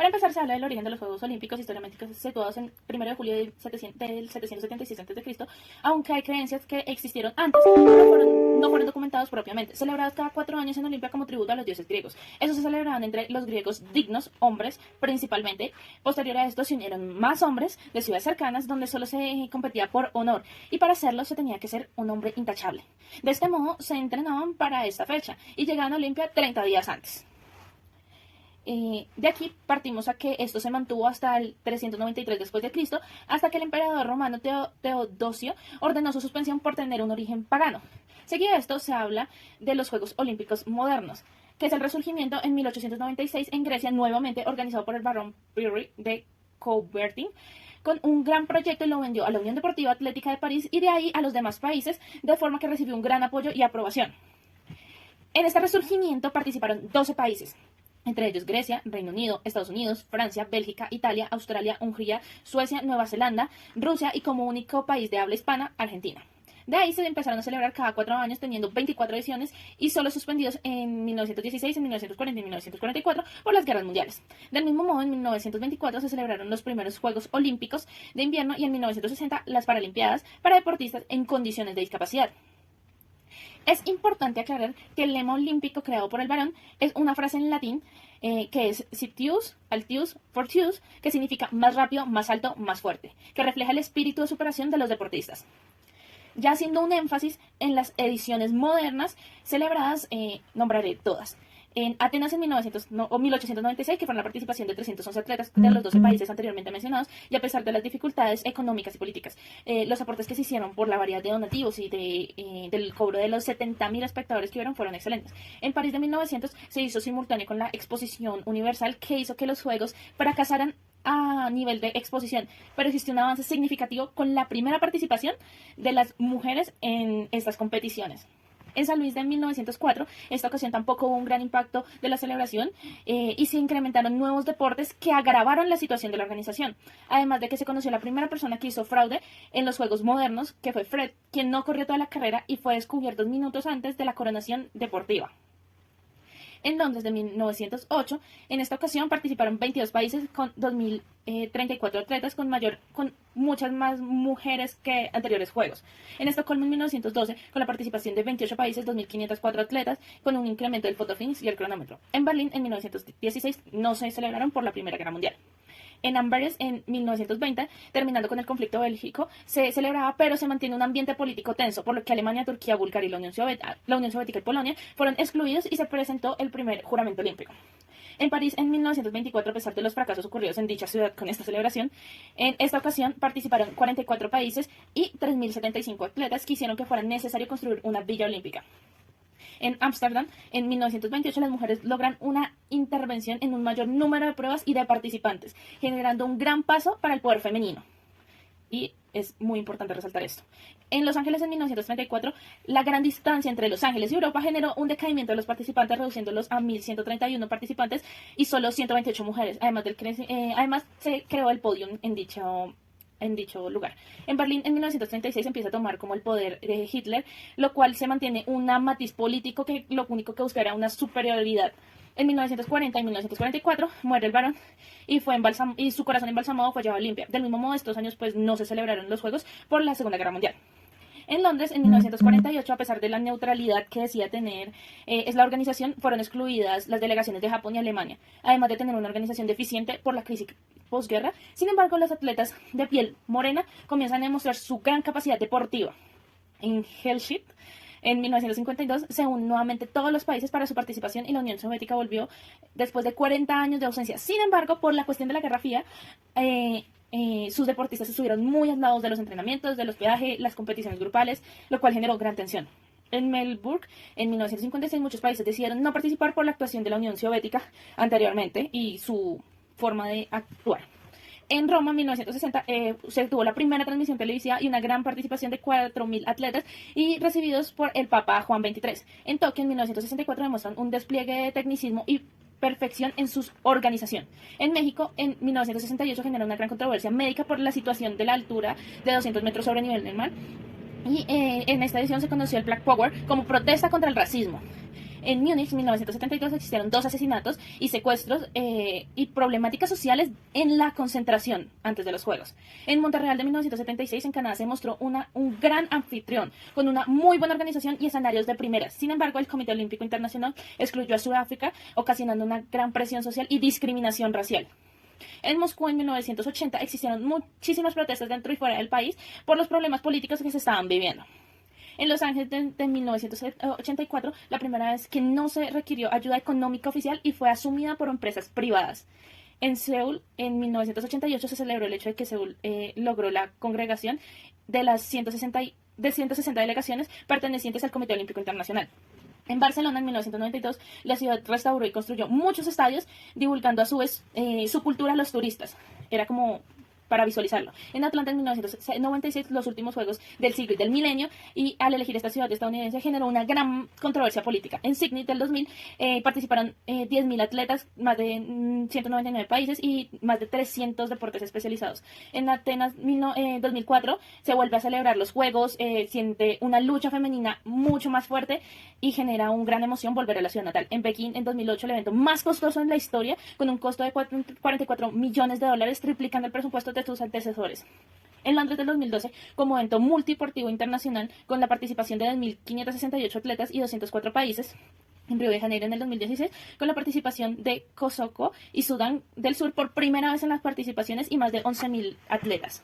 Para empezar, se habla del origen de los Juegos Olímpicos, históricamente situados en 1 de julio del 776 a.C., aunque hay creencias que existieron antes, pero no fueron documentados propiamente. Celebrados cada 4 años en Olimpia como tributo a los dioses griegos. Esos se celebraban entre los griegos dignos, hombres principalmente. Posterior a esto se unieron más hombres de ciudades cercanas donde solo se competía por honor, y para hacerlo se tenía que ser un hombre intachable. De este modo se entrenaban para esta fecha y llegaban a Olimpia 30 días antes. De aquí partimos a que esto se mantuvo hasta el 393 después de Cristo, hasta que el emperador romano Teodosio ordenó su suspensión por tener un origen pagano. Seguido de esto se habla de los Juegos Olímpicos modernos, que es el resurgimiento en 1896 en Grecia, nuevamente organizado por el barón Pirri de Coubertin, con un gran proyecto, y lo vendió a la Unión Deportiva Atlética de París y de ahí a los demás países, de forma que recibió un gran apoyo y aprobación. En este resurgimiento participaron 12 países, entre ellos Grecia, Reino Unido, Estados Unidos, Francia, Bélgica, Italia, Australia, Hungría, Suecia, Nueva Zelanda, Rusia y como único país de habla hispana, Argentina. De ahí se empezaron a celebrar cada 4 años, teniendo 24 ediciones y solo suspendidos en 1916, en 1940 y 1944 por las guerras mundiales. Del mismo modo, en 1924 se celebraron los primeros Juegos Olímpicos de invierno y en 1960 las Paralimpiadas para deportistas en condiciones de discapacidad. Es importante aclarar que el lema olímpico creado por el varón es una frase en latín que es Citius, Altius, Fortius, que significa más rápido, más alto, más fuerte, que refleja el espíritu de superación de los deportistas. Ya haciendo un énfasis en las ediciones modernas celebradas, nombraré todas. En Atenas en 1896, que fueron la participación de 311 atletas de los 12 países anteriormente mencionados, y a pesar de las dificultades económicas y políticas, los aportes que se hicieron por la variedad de donativos y del cobro de los 70.000 espectadores que hubieron fueron excelentes. En París de 1900 se hizo simultáneo con la Exposición Universal, que hizo que los Juegos fracasaran a nivel de exposición, pero existió un avance significativo con la primera participación de las mujeres en estas competiciones. En San Luis de 1904, esta ocasión tampoco hubo un gran impacto de la celebración y se incrementaron nuevos deportes que agravaron la situación de la organización. Además de que se conoció la primera persona que hizo fraude en los Juegos modernos, que fue Fred, quien no corrió toda la carrera y fue descubierto minutos antes de la coronación deportiva. En Londres de 1908, en esta ocasión participaron 22 países con 2.034 atletas, con muchas más mujeres que anteriores Juegos. En Estocolmo en 1912, con la participación de 28 países, 2.504 atletas, con un incremento del fotofinish y el cronómetro. En Berlín en 1916 no se celebraron por la Primera Guerra Mundial. En Amberes, en 1920, terminando con el conflicto bélgico, se celebraba, pero se mantiene un ambiente político tenso, por lo que Alemania, Turquía, Bulgaria y la Unión Soviética y Polonia fueron excluidos y se presentó el primer juramento olímpico. En París, en 1924, a pesar de los fracasos ocurridos en dicha ciudad con esta celebración, en esta ocasión participaron 44 países y 3.075 atletas que hicieron que fuera necesario construir una villa olímpica. En Ámsterdam, en 1928, las mujeres logran una intervención en un mayor número de pruebas y de participantes, generando un gran paso para el poder femenino. Y es muy importante resaltar esto. En Los Ángeles, en 1934, la gran distancia entre Los Ángeles y Europa generó un decaimiento de los participantes, reduciéndolos a 1.131 participantes y solo 128 mujeres. Además, se creó el podium en dicho lugar. En Berlín, en 1936, empieza a tomar como el poder de Hitler, lo cual se mantiene un matiz político que lo único que busca era una superioridad. En 1940 y 1944 muere el varón y su corazón embalsamado fue llevado a Olimpia. Del mismo modo, estos años pues no se celebraron los Juegos por la Segunda Guerra Mundial. En Londres, en 1948, a pesar de la neutralidad que decía tener la organización, fueron excluidas las delegaciones de Japón y Alemania, además de tener una organización deficiente por la crisis posguerra. Sin embargo, los atletas de piel morena comienzan a demostrar su gran capacidad deportiva. En Helsinki, en 1952, se unen nuevamente todos los países para su participación y la Unión Soviética volvió después de 40 años de ausencia. Sin embargo, por la cuestión de la Guerra Fría, sus deportistas estuvieron muy aislados de los entrenamientos, del hospedaje, las competiciones grupales, lo cual generó gran tensión. En Melbourne, en 1956, muchos países decidieron no participar por la actuación de la Unión Soviética anteriormente y su forma de actuar. En Roma, en 1960, se tuvo la primera transmisión televisiva y una gran participación de 4.000 atletas y recibidos por el Papa Juan XXIII. En Tokio, en 1964, demuestran un despliegue de tecnicismo y perfección en su organización. En México, en 1968, generó una gran controversia médica por la situación de la altura de 200 metros sobre el nivel del mar. Y en esta edición se conoció el Black Power como protesta contra el racismo. En Múnich, en 1972, existieron 2 asesinatos y secuestros y problemáticas sociales en la concentración antes de los Juegos. En Montreal de 1976, en Canadá, se mostró un gran anfitrión, con una muy buena organización y escenarios de primera. Sin embargo, el Comité Olímpico Internacional excluyó a Sudáfrica, ocasionando una gran presión social y discriminación racial. En Moscú, en 1980, existieron muchísimas protestas dentro y fuera del país por los problemas políticos que se estaban viviendo. En Los Ángeles de 1984, la primera vez que no se requirió ayuda económica oficial y fue asumida por empresas privadas. En Seúl, en 1988, se celebró el hecho de que Seúl logró la congregación de las 160 delegaciones pertenecientes al Comité Olímpico Internacional. En Barcelona, en 1992, la ciudad restauró y construyó muchos estadios, divulgando a su vez su cultura a los turistas. Era como para visualizarlo. En Atlanta, en 1996, los últimos Juegos del siglo y del milenio, y al elegir esta ciudad estadounidense generó una gran controversia política. En Sydney del 2000 participaron 10.000 atletas, más de 199 países y más de 300 deportes especializados. En Atenas 2004 se vuelve a celebrar los Juegos, siente una lucha femenina mucho más fuerte y genera una gran emoción volver a la ciudad natal. En Pekín, en 2008, el evento más costoso en la historia, con un costo de $44 millones, triplicando el presupuesto de sus antecesores. En Londres del 2012, como evento multideportivo internacional, con la participación de 2.568 atletas y 204 países. En Río de Janeiro, en el 2016, con la participación de Kosovo y Sudán del Sur por primera vez en las participaciones y más de 11.000 atletas.